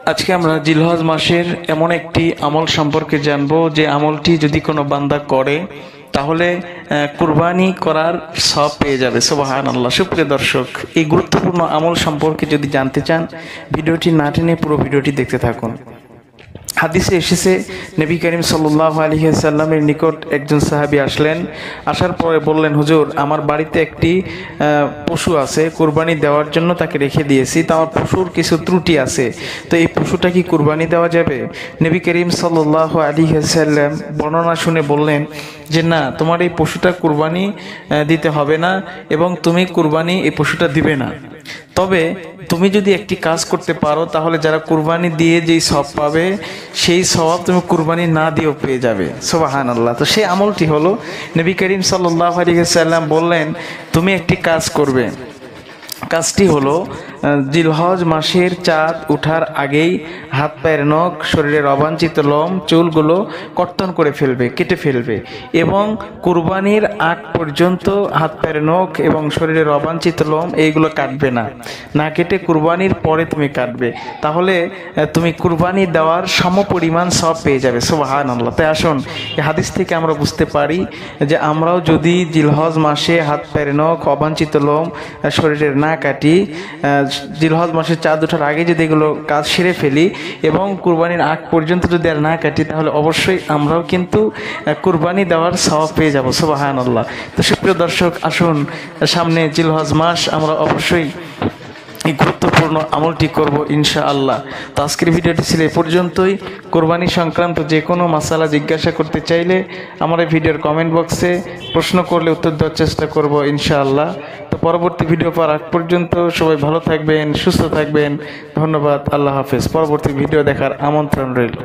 আজকে আমরা জিলহজ মাসের এমন একটি আমল সম্পর্কে জানবো যে আমলটি যদি কোনো বান্দা করে তাহলে কুরবানি করার সওয়াব পেয়ে যাবে। সুবহানাল্লাহ। সুপ্রিয় দর্শক, এই গুরুত্বপূর্ণ আমল সম্পর্কে যদি জানতে চান ভিডিওটি না টেনে পুরো ভিডিওটি দেখতে থাকুন। হাদিসে এসেছে, নবী করিম সাল্লাল্লাহু আলাইহি ওয়াসাল্লামের নিকট একজন সাহাবী আসলেন। আসার পরে বললেন, হুজুর, আমার বাড়িতে একটি পশু আছে, কুরবানি দেওয়ার জন্য তাকে রেখে দিয়েছি, তো আমার পশুর কিছু ত্রুটি আছে, তো এই পশুটা কি কুরবানি দেওয়া যাবে? নবী করিম সাল্লাল্লাহু আলাইহি ওয়াসাল্লাম বর্ণনা শুনে বললেন যে না, তোমার এই পশুটা কুরবানি দিতে হবে না এবং তুমি কুরবানি এই পশুটা দিবে না। তবে তুমি যদি একটি কাজ করতে পারো তাহলে যারা কুরবানি দিয়ে যেই সওয়াব পাবে সেই সওয়াব তুমি কুরবানি না দিয়েও পেয়ে যাবে। সুবহানাল্লাহ। তো সেই আমলটি হলো, নবী করিম সাল্লাল্লাহু আলাইহি ওয়াসাল্লাম বললেন তুমি একটি কাজ করবে। কাজটি হলো, জিলহজ মাসের চাঁদ ওঠার আগেই হাত পায়ের নখ, শরীরের অবাঞ্ছিত লোম, চুলগুলো কর্তন করে ফেলবে, কেটে ফেলবে এবং কুরবানির আগ পর্যন্ত হাত পায়ের নখ এবং শরীরের অবাঞ্ছিত লোম এইগুলো কাটবে না, না কেটে কুরবানির পরে তুমি কাটবে। তাহলে তুমি কুরবানি দেওয়ার সমপরিমাণ সওয়াব পেয়ে যাবে। সুবহানাল্লাহ। তাই আসুন, এই হাদিস থেকে আমরা বুঝতে পারি যে আমরাও যদি জিলহজ মাসে হাত পায়ের নখ, অবাঞ্ছিত লোম শরীরের না কাটি, জিলহজ মাসের চাঁদ ওঠার আগে যদি এগুলো কাজ সেরে ফেলি এবং কুরবানির আগ পর্যন্ত যদি আর না কাটি, তাহলে অবশ্যই আমরাও কিন্তু কুরবানি দেওয়ার সওয়াব পেয়ে যাব। সুবহানাল্লাহ। তো সুপ্রিয় দর্শক, আসুন সামনে জিলহজ মাস, আমরা অবশ্যই এই গুরুত্বপূর্ণ আমলটি করব ইনশাআল্লাহ। তো আজকের ভিডিওটি ছিল এই পর্যন্তই। কোরবানি সংক্রান্ত যে কোনো মাসালা জিজ্ঞাসা করতে চাইলে আমার এই ভিডিওর কমেন্ট বক্সে প্রশ্ন করলে উত্তর দেওয়ার চেষ্টা করব ইনশাআল্লাহ। তো পরবর্তী ভিডিও পাওয়ার আগ পর্যন্ত সবাই ভালো থাকবেন, সুস্থ থাকবেন। ধন্যবাদ। আল্লাহ হাফেজ। পরবর্তী ভিডিও দেখার আমন্ত্রণ রইল।